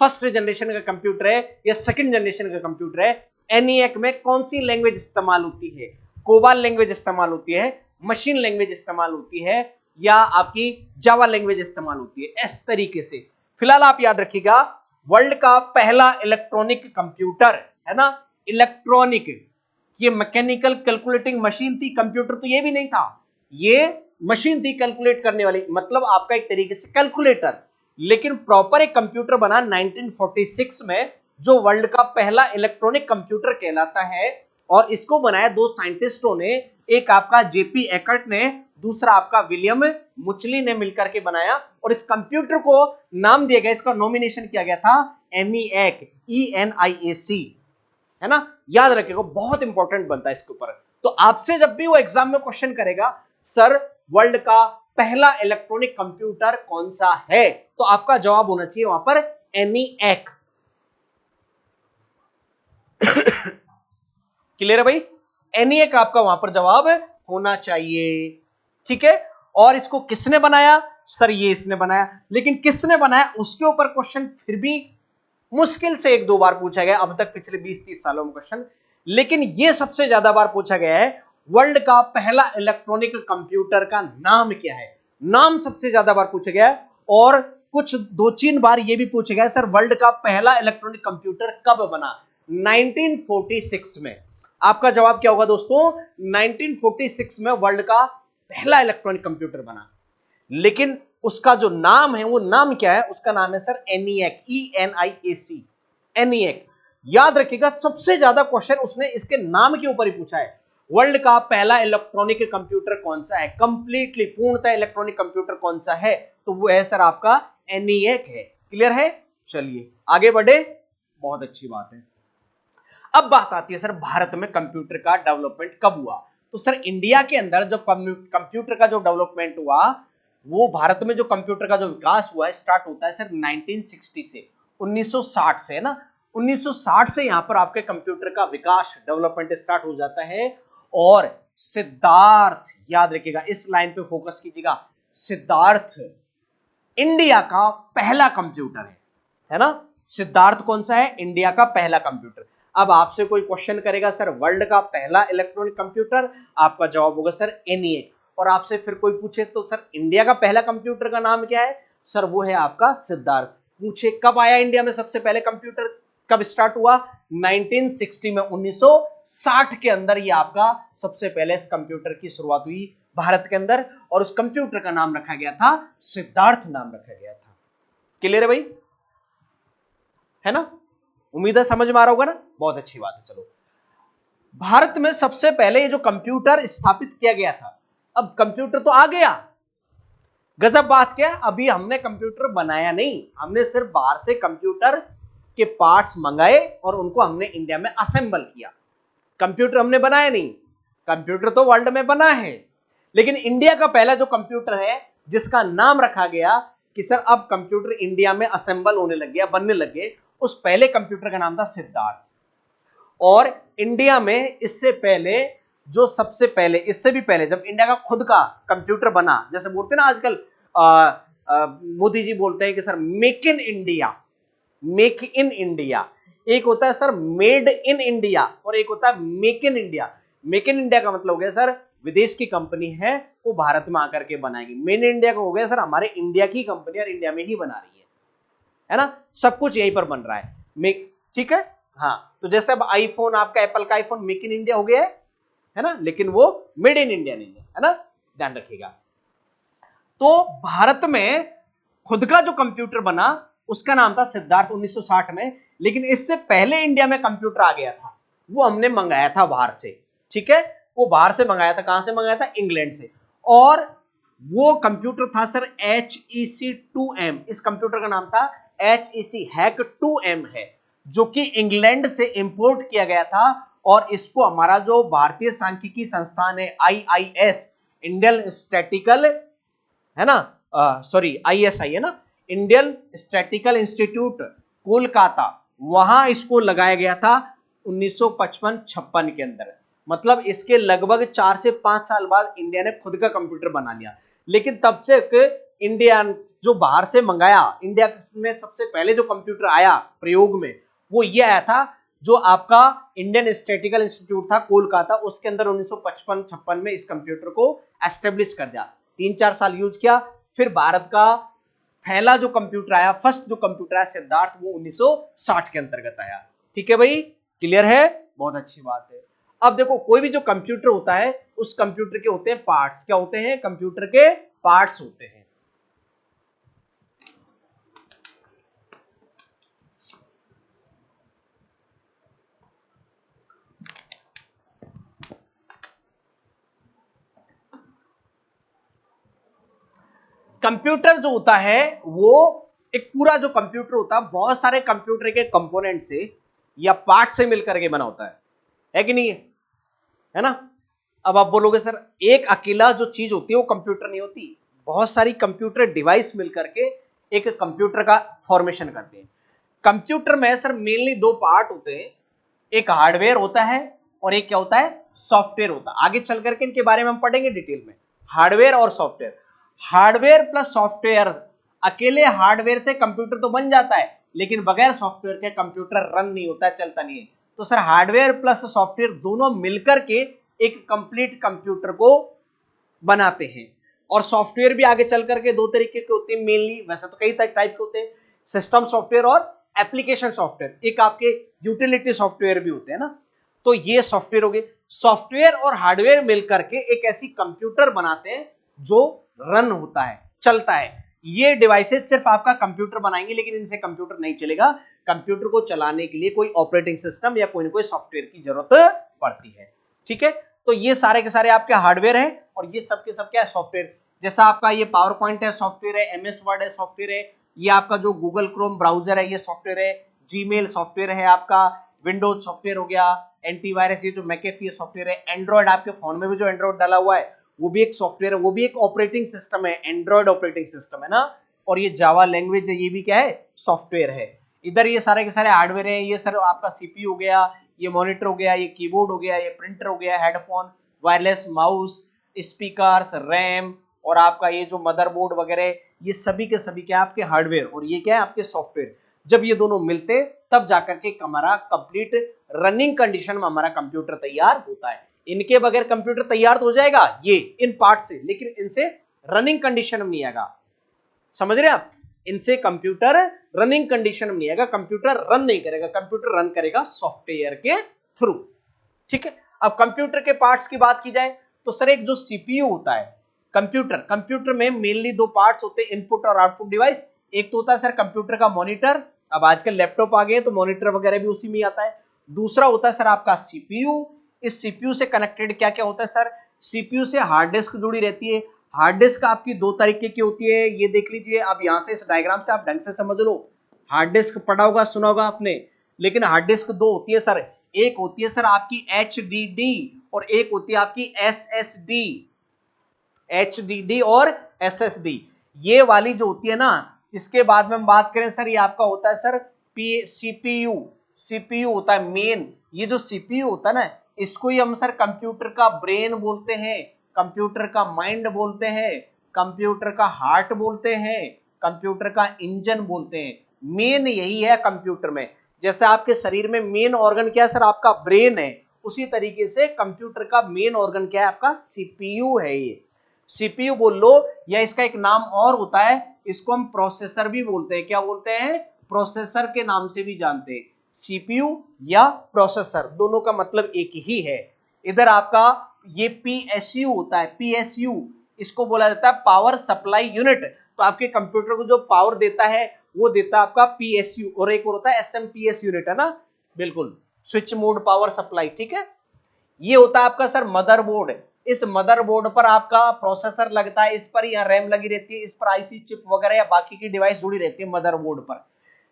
फर्स्ट जनरेशन का कंप्यूटर है या सेकंड जनरेशन का कंप्यूटर है, एनिएक में कौन सी लैंग्वेज इस्तेमाल होती है, कोबाल लैंग्वेज इस्तेमाल होती है, मशीन लैंग्वेज इस्तेमाल होती है, या आपकी जावा लैंग्वेज इस्तेमाल होती है, इस तरीके से। फिलहाल आप याद रखिएगा, वर्ल्ड का पहला इलेक्ट्रॉनिक कंप्यूटर, है ना, इलेक्ट्रॉनिक, ये मैकेनिकल कैलकुलेटिंग मशीन थी, कंप्यूटर तो ये भी नहीं था, ये मशीन थी कैलकुलेट करने वाली, मतलब आपका एक तरीके से कैलकुलेटर। लेकिन प्रॉपर एक कंप्यूटर बना 1946 में, जो वर्ल्ड का पहला इलेक्ट्रॉनिक कंप्यूटर कहलाता है, और इसको बनाया दो साइंटिस्टों ने, एक आपका जेपी एकर्ट ने, दूसरा आपका विलियम मुचली ने मिलकर के बनाया, और इस कंप्यूटर को नाम दिया गया, इसका नॉमिनेशन किया गया था एनिएक, ENIAC, है ना, याद रखिएगा, बहुत इंपॉर्टेंट बनता है इसके ऊपर। तो आपसे जब भी वो एग्जाम में क्वेश्चन करेगा, सर वर्ल्ड का पहला इलेक्ट्रॉनिक कंप्यूटर कौन सा है, तो आपका जवाब होना चाहिए वहां पर एनिएक। क्लियर है भाई, एनिएक आपका वहां पर जवाब होना चाहिए, ठीक है। और इसको किसने बनाया, सर ये इसने बनाया, लेकिन किसने बनाया उसके ऊपर क्वेश्चन फिर भी मुश्किल से एक दो बार पूछा गया अब तक पिछले 20-30 सालों में क्वेश्चन, लेकिन ये सबसे ज्यादा बार पूछा गया है, वर्ल्ड का पहला इलेक्ट्रॉनिक कंप्यूटर का नाम क्या है, नाम सबसे ज्यादा बार पूछा गया है। और कुछ 2-3 बार ये भी पूछा गया है, सर वर्ल्ड का पहला इलेक्ट्रॉनिक कंप्यूटर कब बना, 1946 में। आपका जवाब क्या होगा दोस्तों, 1946 में वर्ल्ड का पहला इलेक्ट्रॉनिक कंप्यूटर बना, लेकिन उसका जो नाम है, वो नाम क्या है, उसका नाम है सर एनिएक, ENIAC, एनिएक। याद रखिएगा, सबसे ज्यादा क्वेश्चन उसने इसके नाम के ऊपर ही पूछा है, वर्ल्ड का पहला इलेक्ट्रॉनिक कंप्यूटर कौन सा है, कंप्लीटली पूर्णतः इलेक्ट्रॉनिक कंप्यूटर कौन सा है, तो वो है सर आपका एनिएक है। क्लियर है, चलिए आगे बढ़े, बहुत अच्छी बात है। अब बात आती है सर भारत में कंप्यूटर का डेवलपमेंट कब हुआ, तो सर इंडिया के अंदर जो कंप्यूटर का जो डेवलपमेंट हुआ, वो भारत में जो कंप्यूटर का जो विकास हुआ है, स्टार्ट होता है सर 1960 से, 1960 से, है ना, 1960 से यहां पर आपके कंप्यूटर का विकास डेवलपमेंट स्टार्ट हो जाता है। और सिद्धार्थ, याद रखिएगा, इस लाइन पे फोकस कीजिएगा, सिद्धार्थ इंडिया का पहला कंप्यूटर है ना, सिद्धार्थ कौन सा है, इंडिया का पहला कंप्यूटर। अब आपसे कोई क्वेश्चन करेगा, सर वर्ल्ड का पहला इलेक्ट्रॉनिक कंप्यूटर, आपका जवाब होगा सर एनिएक। और आपसे फिर कोई पूछे तो सर इंडिया का पहला कंप्यूटर का नाम क्या है, सर वो है आपका सिद्धार्थ। पूछे कब आया इंडिया में सबसे पहले कंप्यूटर, कब स्टार्ट हुआ, 1960 में, 1960 के अंदर ये आपका सबसे पहले इस कंप्यूटर की शुरुआत हुई भारत के अंदर, और उस कंप्यूटर का नाम रखा गया था सिद्धार्थ, नाम रखा गया था। क्लियर है भाई, है ना, उम्मीद है समझ में आ रहा होगा ना, बहुत अच्छी बात है। चलो, भारत में सबसे पहले ये जो कंप्यूटर स्थापित किया गया था, अब कंप्यूटर तो आ गया, गजब बात क्या, अभी हमने कंप्यूटर बनाया नहीं, हमने सिर्फ बाहर से कंप्यूटर के पार्ट्स मंगाए और उनको हमने इंडिया में असेंबल किया, कंप्यूटर हमने बनाया नहीं, कंप्यूटर तो वर्ल्ड में बना है, लेकिन इंडिया का पहला जो कंप्यूटर है जिसका नाम रखा गया कि सर अब कंप्यूटर इंडिया में असेंबल होने लग गया, बनने लगे, उस पहले कंप्यूटर का नाम था सिद्धार्थ। और इंडिया में इससे पहले, जो सबसे पहले, इससे भी पहले जब इंडिया का खुद का कंप्यूटर बना, जैसे बोलते हैं ना आजकल मोदी जी बोलते हैं कि sir make in India, make in India, एक होता है सर मेड इन इंडिया और एक होता है make in India. Make in India का मतलब हो गया सर विदेश की कंपनी है वो भारत में आकर के बनाएगी, मेड इन इंडिया का हो गया सर हमारे इंडिया की कंपनी और इंडिया में ही बना रही है ना, सब कुछ यहीं पर बन रहा है, मेक, ठीक है। हाँ, तो जैसे अब आईफोन, आपका एप्पल का आईफोन मेक इन इंडिया हो गया है ना, लेकिन वो मेड इन इंडिया नहीं है ना, ध्यान रखिएगा। तो भारत में खुद का जो कंप्यूटर बना उसका नाम था सिद्धार्थ 1960 में, लेकिन इससे पहले इंडिया में कंप्यूटर आ गया था, वो हमने मंगाया था बाहर से, ठीक है, वो बाहर से मंगाया था। कहां से मंगाया था? इंग्लैंड से। और वो कंप्यूटर था सर HEC2M, इस कंप्यूटर का नाम था HEC हैक 2M है, जो कि इंग्लैंड से इंपोर्ट किया गया था। और इसको हमारा जो भारतीय सांख्यिकी संस्थान है IIS, इंडियन स्टैटिकल है ना, सॉरी ISI है ना, इंडियन स्टैटिकल इंस्टीट्यूट कोलकाता, वहां इसको लगाया गया था 1955-56 के अंदर। मतलब इसके लगभग 4 से 5 साल बाद इंडिया ने खुद का कंप्यूटर बना लिया। लेकिन तब से इंडिया जो बाहर से मंगाया, इंडिया में सबसे पहले जो कंप्यूटर आया प्रयोग में वो ये आया था, जो आपका इंडियन स्टैटिकल इंस्टीट्यूट था कोलकाता, उसके अंदर 1955-56 में इस कंप्यूटर को एस्टेब्लिश कर दिया। 3-4 साल यूज किया, फिर भारत का पहला जो कंप्यूटर आया, फर्स्ट जो कंप्यूटर आया सिद्धार्थ, वो 1960 के अंतर्गत आया। ठीक है भाई, क्लियर है? बहुत अच्छी बात है। अब देखो, कोई भी जो कंप्यूटर होता है उस कंप्यूटर के होते हैं पार्ट्स। क्या होते हैं? कंप्यूटर के पार्ट्स होते हैं। कंप्यूटर जो होता है वो एक पूरा जो कंप्यूटर होता है बहुत सारे कंप्यूटर के कंपोनेंट से या पार्ट से मिलकर के बना होता है कि नहीं है ना? अब आप बोलोगे सर एक अकेला जो चीज होती है वो कंप्यूटर नहीं होती, बहुत सारी कंप्यूटर डिवाइस मिलकर के एक कंप्यूटर का फॉर्मेशन करते हैं। कंप्यूटर में सर मेनली दो पार्ट होते हैं, एक हार्डवेयर होता है और एक क्या होता है? सॉफ्टवेयर होता है। आगे चल करके इनके बारे में हम पढ़ेंगे डिटेल में, हार्डवेयर और सॉफ्टवेयर। हार्डवेयर प्लस सॉफ्टवेयर, अकेले हार्डवेयर से कंप्यूटर तो बन जाता है लेकिन बगैर सॉफ्टवेयर के कंप्यूटर रन नहीं होता है, चलता नहीं है। तो सर हार्डवेयर प्लस सॉफ्टवेयर दोनों मिलकर के एक कंप्लीट कंप्यूटर को बनाते हैं। और सॉफ्टवेयर भी आगे चल करके दो तरीके के होते हैं मेनली, वैसे तो कई टाइप के होते हैं, सिस्टम सॉफ्टवेयर और एप्लीकेशन सॉफ्टवेयर। एक आपके यूटिलिटी सॉफ्टवेयर भी होते हैं ना। तो ये सॉफ्टवेयर हो गए। सॉफ्टवेयर और हार्डवेयर मिलकर के एक ऐसी कंप्यूटर बनाते हैं जो रन होता है, चलता है। ये डिवाइसेस सिर्फ आपका कंप्यूटर बनाएंगे लेकिन इनसे कंप्यूटर नहीं चलेगा। कंप्यूटर को चलाने के लिए कोई ऑपरेटिंग सिस्टम या कोई ना कोई सॉफ्टवेयर की जरूरत पड़ती है। ठीक है, तो ये सारे के सारे आपके हार्डवेयर हैं और ये सब के सब क्या है? सॉफ्टवेयर। जैसा आपका ये पावर पॉइंट है, सॉफ्टवेयर है, MS वर्ड है, सॉफ्टवेयर है, ये आपका जो गूगल क्रोम ब्राउजर है ये सॉफ्टवेयर है, जीमेल सॉफ्टवेयर है, आपका विंडोज सॉफ्टवेयर हो गया, एंटीवायरस ये जो मैकेफी सॉफ्टवेयर है, एंड्रॉइड आपके फोन में भी जो एंड्रॉइड डाला हुआ है वो भी एक सॉफ्टवेयर है, वो भी एक ऑपरेटिंग सिस्टम है, एंड्रॉइड ऑपरेटिंग सिस्टम है ना। और ये जावा लैंग्वेज है, ये भी क्या है? सॉफ्टवेयर है। इधर ये सारे के सारे हार्डवेयर है, ये सर आपका CPU हो गया, ये मॉनिटर हो गया, ये कीबोर्ड हो गया, ये प्रिंटर हो गया, headphone, wireless mouse, speakers, RAM और आपका ये जो मदरबोर्ड वगैरह, ये सभी के सभी क्या है? आपके हार्डवेयर। और ये क्या है? आपके सॉफ्टवेयर। जब ये दोनों मिलते तब जाकर के हमारा कंप्लीट रनिंग कंडीशन में हमारा कंप्यूटर तैयार होता है। इनके बगैर कंप्यूटर तैयार तो हो जाएगा ये इन पार्ट से, लेकिन इनसे रनिंग कंडीशन में नहीं आएगा। समझ रहे हैं आप? इनसे कंप्यूटर रनिंग कंडीशन में नहीं आएगा, कंप्यूटर रन नहीं करेगा, कंप्यूटर रन करेगा सॉफ्टवेयर के थ्रू। ठीक है, अब कंप्यूटर के पार्ट्स की बात की जाए तो सर एक जो CPU होता है कंप्यूटर में मेनली दो पार्ट्स होते हैं, इनपुट और आउटपुट डिवाइस। एक तो होता है सर कंप्यूटर का मॉनिटर, अब आजकल लैपटॉप आ गए तो मॉनिटर वगैरह भी उसी में आता है। दूसरा होता है सर आपका CPU। इस CPU से कनेक्टेड क्या क्या होता है सर? CPU से हार्ड डिस्क जुड़ी रहती है। हार्ड डिस्क आपकी दो तरीके की होती है, ये देख लीजिए अब यहाँ से इस डायग्राम से आप ढंग से समझ लो। हार्ड डिस्क पढ़ा होगा, सुना होगा आपने, लेकिन हार्ड डिस्क दो होती है सर। एक होती है सर आपकी HDD और एक होती है आपकी SSD। HDD और SSD ये वाली जो होती है ना, इसके बाद में हम बात करें सर, ये आपका होता है सर CPU होता है मेन। ये जो CPU होता है ना, इसको ही हम सर कंप्यूटर का ब्रेन बोलते हैं, कंप्यूटर का माइंड बोलते हैं, कंप्यूटर का हार्ट बोलते हैं, कंप्यूटर का इंजन बोलते हैं। मेन यही है कंप्यूटर में। जैसे आपके शरीर में मेन ऑर्गन क्या है सर? आपका ब्रेन है। उसी तरीके से कंप्यूटर का मेन ऑर्गन क्या है? आपका CPU है। ये CPU बोल लो, या इसका एक नाम और होता है, इसको हम प्रोसेसर भी बोलते हैं। क्या बोलते हैं? प्रोसेसर के नाम से भी जानते हैं। CPU या प्रोसेसर दोनों का मतलब एक ही है। इधर आपका ये PSU होता है, PSU इसको बोला जाता है पावर सप्लाई यूनिट। तो आपके कंप्यूटर को जो पावर देता है वो देता है आपका PSU। और एक और होता है SMPS यूनिट, है ना? बिल्कुल स्विच मोड पावर सप्लाई, ठीक है। ये होता है आपका सर मदरबोर्ड। इस मदरबोर्ड पर आपका प्रोसेसर लगता है, इस पर यहाँ रैम लगी रहती है, इस पर आईसी चिप वगैरह या बाकी की डिवाइस जुड़ी रहती है मदरबोर्ड पर।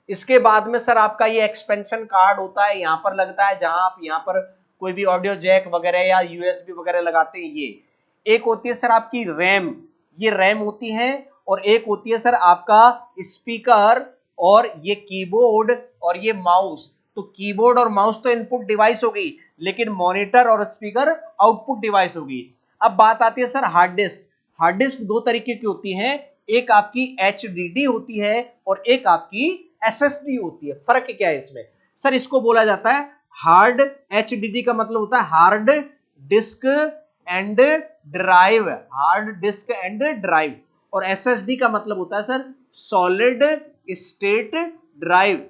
इसके बाद में सर आपका ये एक्सपेंशन कार्ड होता है, यहाँ पर लगता है, जहां आप यहाँ पर कोई भी ऑडियो जैक वगैरह या यूएसबी वगैरह लगाते हैं। ये एक होती है सर आपकी रैम, ये रैम होती है, और एक होती है सर आपका स्पीकर, और ये कीबोर्ड और ये माउस। तो कीबोर्ड और माउस तो इनपुट डिवाइस हो गई, लेकिन मॉनिटर और स्पीकर आउटपुट डिवाइस होगी। अब बात आती है sir hard disk. Hard disk दो तरीके की होती हैं, एक आपकी HDD होती है और एक आपकी SSD होती है। फर्क क्या है इसमें सर? इसको बोला जाता है हार्ड, HDD का मतलब होता है hard disk and drive, hard disk and drive, और SSD का मतलब होता है सर सॉलिड स्टेट ड्राइव।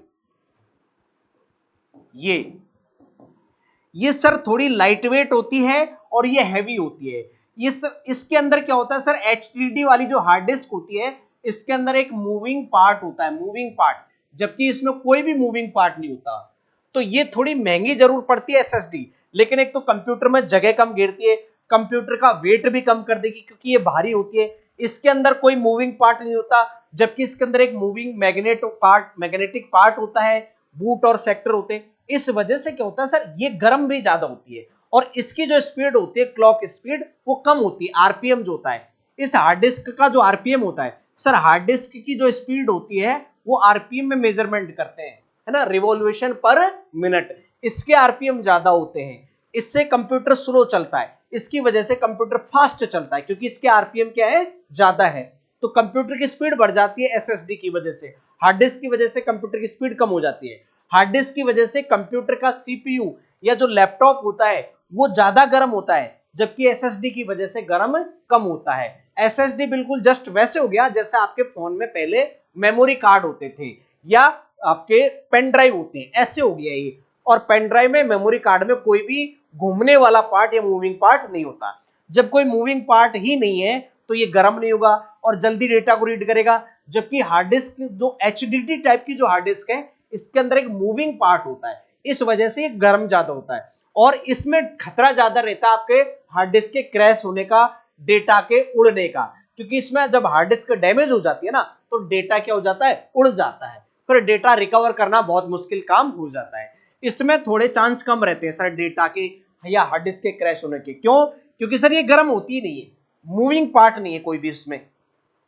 ये सर थोड़ी लाइट वेट होती है और ये हैवी होती है। ये सर इसके अंदर क्या होता है सर, HDD वाली जो हार्ड डिस्क होती है, इसके अंदर एक मूविंग पार्ट होता है, मूविंग पार्ट, जबकि इसमें कोई भी मूविंग पार्ट नहीं होता। तो ये थोड़ी महंगी जरूर पड़ती है SSD, लेकिन एक तो कंप्यूटर में जगह कम घेरती है, कंप्यूटर का वेट भी कम कर देगी क्योंकि ये भारी होती है। इसके अंदर कोई मूविंग पार्ट नहीं होता, जबकि इसके अंदर एक मूविंग मैग्नेटिक पार्ट होता है, बूट और सेक्टर होते हैं। इस वजह से क्या होता है सर, ये गर्म भी ज्यादा होती है, और इसकी जो स्पीड होती है, क्लॉक स्पीड, वो कम होती है, आरपीएम जो होता है। इस हार्ड डिस्क का जो आरपीएम होता है सर, हार्ड डिस्क की जो स्पीड होती है वो आरपीएम में मेजरमेंट करते हैं, है ना, रिवॉल्यूशन पर मिनट। इसके आरपीएम ज्यादा होते हैं, इससे कंप्यूटर स्लो चलता है, इसकी वजह से कंप्यूटर फास्ट चलता है क्योंकि इसके आरपीएम क्या है, ज्यादा है। तो कंप्यूटर की स्पीड बढ़ जाती है एसएसडी की वजह से, हार्ड डिस्क की वजह से कंप्यूटर की स्पीड कम हो जाती है। हार्ड डिस्क की वजह से कंप्यूटर का सीपीयू या जो लैपटॉप होता है वो ज्यादा गर्म होता है, जबकि एसएसडी की वजह से गर्म कम होता है। एसएसडी बिल्कुल जस्ट वैसे हो गया जैसे आपके फोन में पहले मेमोरी कार्ड होते थे या आपके पेन ड्राइव होते हैं, ऐसे हो गया ये। और पेन ड्राइव में, मेमोरी कार्ड में कोई भी घूमने वाला पार्ट या मूविंग पार्ट नहीं होता। जब कोई मूविंग पार्ट ही नहीं है तो ये गर्म नहीं होगा और जल्दी डेटा को रीड करेगा। जबकि हार्ड डिस्क जो एचडीडी टाइप की जो हार्ड डिस्क है, इसके अंदर एक मूविंग पार्ट होता है, इस वजह से ये गर्म ज्यादा होता है और इसमें खतरा ज्यादा रहता है आपके हार्ड डिस्क के क्रैश होने का, डेटा के उड़ने का। क्योंकि इसमें जब हार्ड डिस्क डैमेज हो जाती है ना, तो डेटा क्या हो जाता है, उड़ जाता है, फिर डेटा रिकवर करना बहुत मुश्किल काम हो जाता है। इसमें थोड़े चांस कम रहते हैं सर डेटा के या हार्ड डिस्क के क्रैश होने के। क्यों? क्योंकि सर ये गर्म होती ही नहीं है, मूविंग पार्ट नहीं है कोई भी इसमें,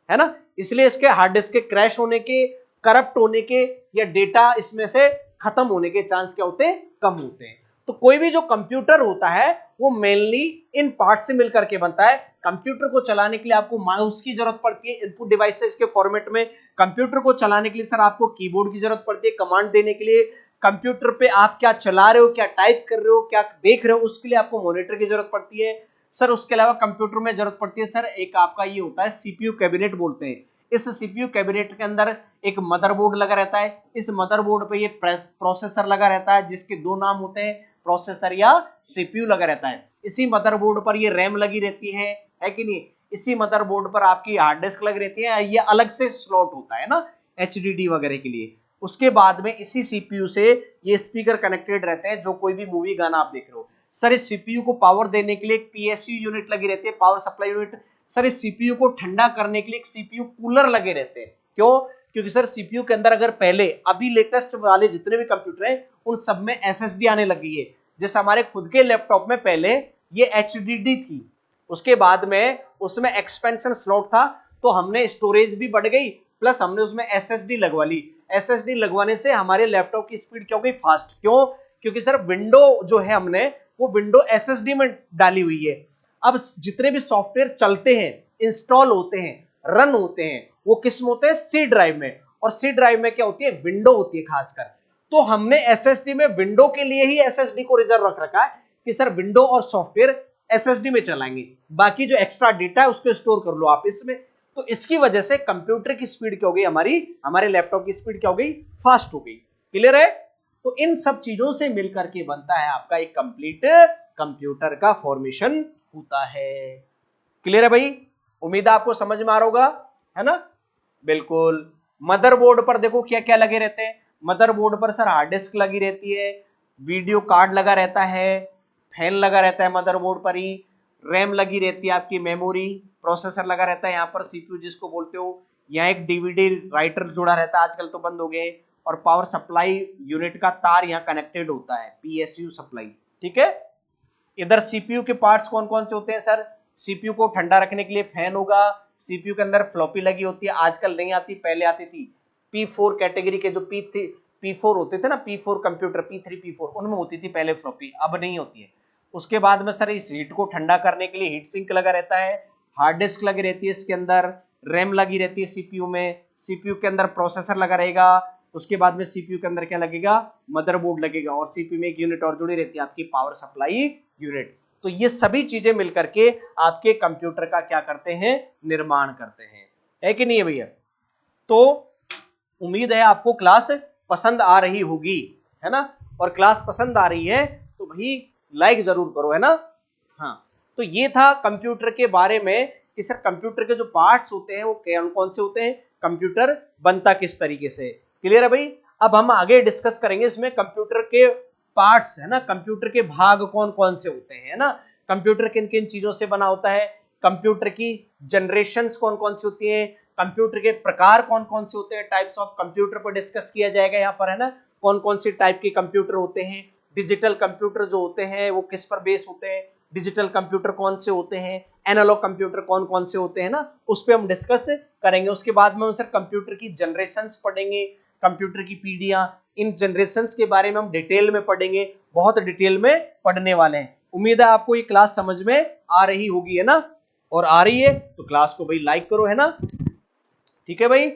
है ना, इसलिए इसके हार्ड डिस्क के क्रैश होने के, करप्ट होने के या डेटा इसमें से खत्म होने के चांस क्या होते हैं, कम होते हैं। तो कोई भी जो कंप्यूटर होता है वो मेनली इन पार्ट से मिलकर के बनता है। कंप्यूटर को चलाने के लिए आपको माउस की जरूरत पड़ती है इनपुट डिवाइसेस के फॉर्मेट में। कंप्यूटर को चलाने के लिए सर आपको कीबोर्ड की जरूरत पड़ती है कमांड देने के लिए। कंप्यूटर पे आप क्या चला रहे हो, क्या टाइप कर रहे हो, क्या देख रहे हो, उसके लिए आपको मॉनिटर की जरूरत पड़ती है सर। उसके अलावा कंप्यूटर में जरूरत पड़ती है सर एक आपका ये होता है सीपीयू कैबिनेट बोलते हैं। इस सीपीयू कैबिनेट के अंदर एक मदरबोर्ड लगा रहता है। इस मदरबोर्ड पे ये प्रोसेसर लगा रहता है जिसके दो नाम होते हैं, प्रोसेसर या सीपीयू लगा रहता है। इसी मदरबोर्ड पर ये रैम लगी रहती है कि नहीं। इसी मदरबोर्ड पर आपकी हार्ड डिस्क लगी रहती है, ये अलग से स्लॉट होता है ना एचडीडी वगैरह के लिए। उसके बाद में इसी सीपीयू से ये स्पीकर कनेक्टेड रहते हैं जो कोई भी मूवी गाना आप देख रहे हो। सर इस सीपीयू को पावर देने के लिए एक पीएसयू यूनिट लगी रहती है, पावर सप्लाई यूनिट। सर इस सीपीयू को ठंडा करने के लिए एक सीपीयू कूलर लगे रहते हैं। क्यों? क्योंकि सर सीपीयू के अंदर अगर पहले, अभी लेटेस्ट वाले जितने भी कंप्यूटर हैं उन सब में एसएसडी आने लगी है। जैसे हमारे खुद के लैपटॉप में पहले ये एचडीडी थी, उसके बाद में उसमें एक्सपेंशन स्लॉट था, तो हमने स्टोरेज भी बढ़ गई, प्लस हमने उसमें एसएसडी लगवा ली। एसएसडी लगवाने से हमारे लैपटॉप की स्पीड क्या हो गई, फास्ट। क्यों? क्योंकि सर विंडो जो है हमने वो विंडो एसएसडी में डाली हुई है। अब जितने भी सॉफ्टवेयर चलते हैं, इंस्टॉल होते हैं, रन होते हैं, वो किस में होते हैं, सी ड्राइव में। और सी ड्राइव में क्या होती है, विंडो होती है खासकर। तो हमने एसएसडी में विंडो के लिए ही एसएसडी को रिजर्व रख रखा है कि सर विंडो और सॉफ्टवेयर एसएसडी में चलाएंगे, बाकी जो एक्स्ट्रा डेटा है उसको स्टोर कर लो आप इसमें। तो इसकी वजह से कंप्यूटर की स्पीड क्या हो गई, हमारे लैपटॉप की स्पीड क्या हो गई, फास्ट हो गई। क्लियर है? तो इन सब चीजों से मिलकर के बनता है आपका एक कंप्लीट कंप्यूटर का फॉर्मेशन होता है। क्लियर है भाई? उम्मीद है आपको समझ में आ रहा होगा, है ना। बिल्कुल। मदरबोर्ड पर देखो क्या क्या लगे रहते हैं। मदरबोर्ड पर सर हार्ड डिस्क लगी रहती है, वीडियो कार्ड लगा रहता है, फैन लगा रहता है मदरबोर्ड पर ही, रैम लगी रहती है आपकी, मेमोरी, प्रोसेसर लगा रहता है यहाँ पर, सीपीयू जिसको बोलते हो, यहाँ एक डीवीडी राइटर जुड़ा रहता है, आजकल तो बंद हो गए, और पावर सप्लाई यूनिट का तार यहाँ कनेक्टेड होता है, पीएसयू सप्लाई। ठीक है, इधर सीपीयू के पार्ट्स कौन कौन से होते हैं सर? सीपीयू को ठंडा रखने के लिए फैन होगा, सीपीयू के अंदर फ्लॉपी लगी होती है, आजकल नहीं आती, पहले आती थी। P4 कैटेगरी के जो P4 होते थे ना, P4 कंप्यूटर, P3 P4 उनमें होती थी पहले फ्लॉपी, अब नहीं होती है। उसके बाद में सर इस हीट को ठंडा करने के लिए हीट सिंक लगा रहता है, हार्ड डिस्क लगी रहती है इसके अंदर, रैम लगी रहती है सीपीयू में, सीपीयू के अंदर प्रोसेसर लगा रहेगा, उसके बाद में सीपीयू के अंदर क्या लगेगा? मदरबोर्ड लगेगा, और सीपीयू में एक यूनिट और जुड़ी रहती है आपकी, पावर सप्लाई यूनिट। तो ये सभी चीजें मिलकर के आपके कंप्यूटर का क्या करते हैं? निर्माण करते हैं, है कि नहीं है भैया? तो उम्मीद है आपको क्लास पसंद आ रही होगी, है ना? और क्लास पसंद आ रही है तो भाई लाइक जरूर करो, है ना? हाँ, तो ये था कंप्यूटर के बारे में कि सर कंप्यूटर के जो पार्ट्स होते हैं वो कौन कौन से होते हैं, कंप्यूटर बनता किस तरीके से। क्लियर है भाई? अब हम आगे डिस्कस करेंगे इसमें कंप्यूटर के पार्ट्स, है ना, कंप्यूटर के भाग कौन कौन से होते हैं, है ना, कंप्यूटर किन किन चीजों से बना होता है, कंप्यूटर की जनरेशंस कौन कौन सी होती है, कंप्यूटर के प्रकार कौन कौन से होते हैं, टाइप्स ऑफ कंप्यूटर पर डिस्कस किया जाएगा यहाँ पर, है ना, कौन कौन से टाइप के कंप्यूटर होते हैं, डिजिटल कंप्यूटर जो होते हैं वो किस पर बेस होते हैं, डिजिटल कंप्यूटर कौन से होते हैं, एनालॉग कंप्यूटर कौन कौन से होते हैं ना, उस पर हम डिस्कस करेंगे। उसके बाद में हम सर कंप्यूटर की जनरेशंस पढ़ेंगे, कंप्यूटर की पीढ़ियां, इन जनरेशंस के बारे में हम डिटेल में पढ़ेंगे, बहुत डिटेल में पढ़ने वाले हैं। उम्मीद है आपको ये क्लास समझ में आ रही होगी, है ना? और आ रही है तो क्लास को भाई लाइक करो, है ना? ठीक है भाई।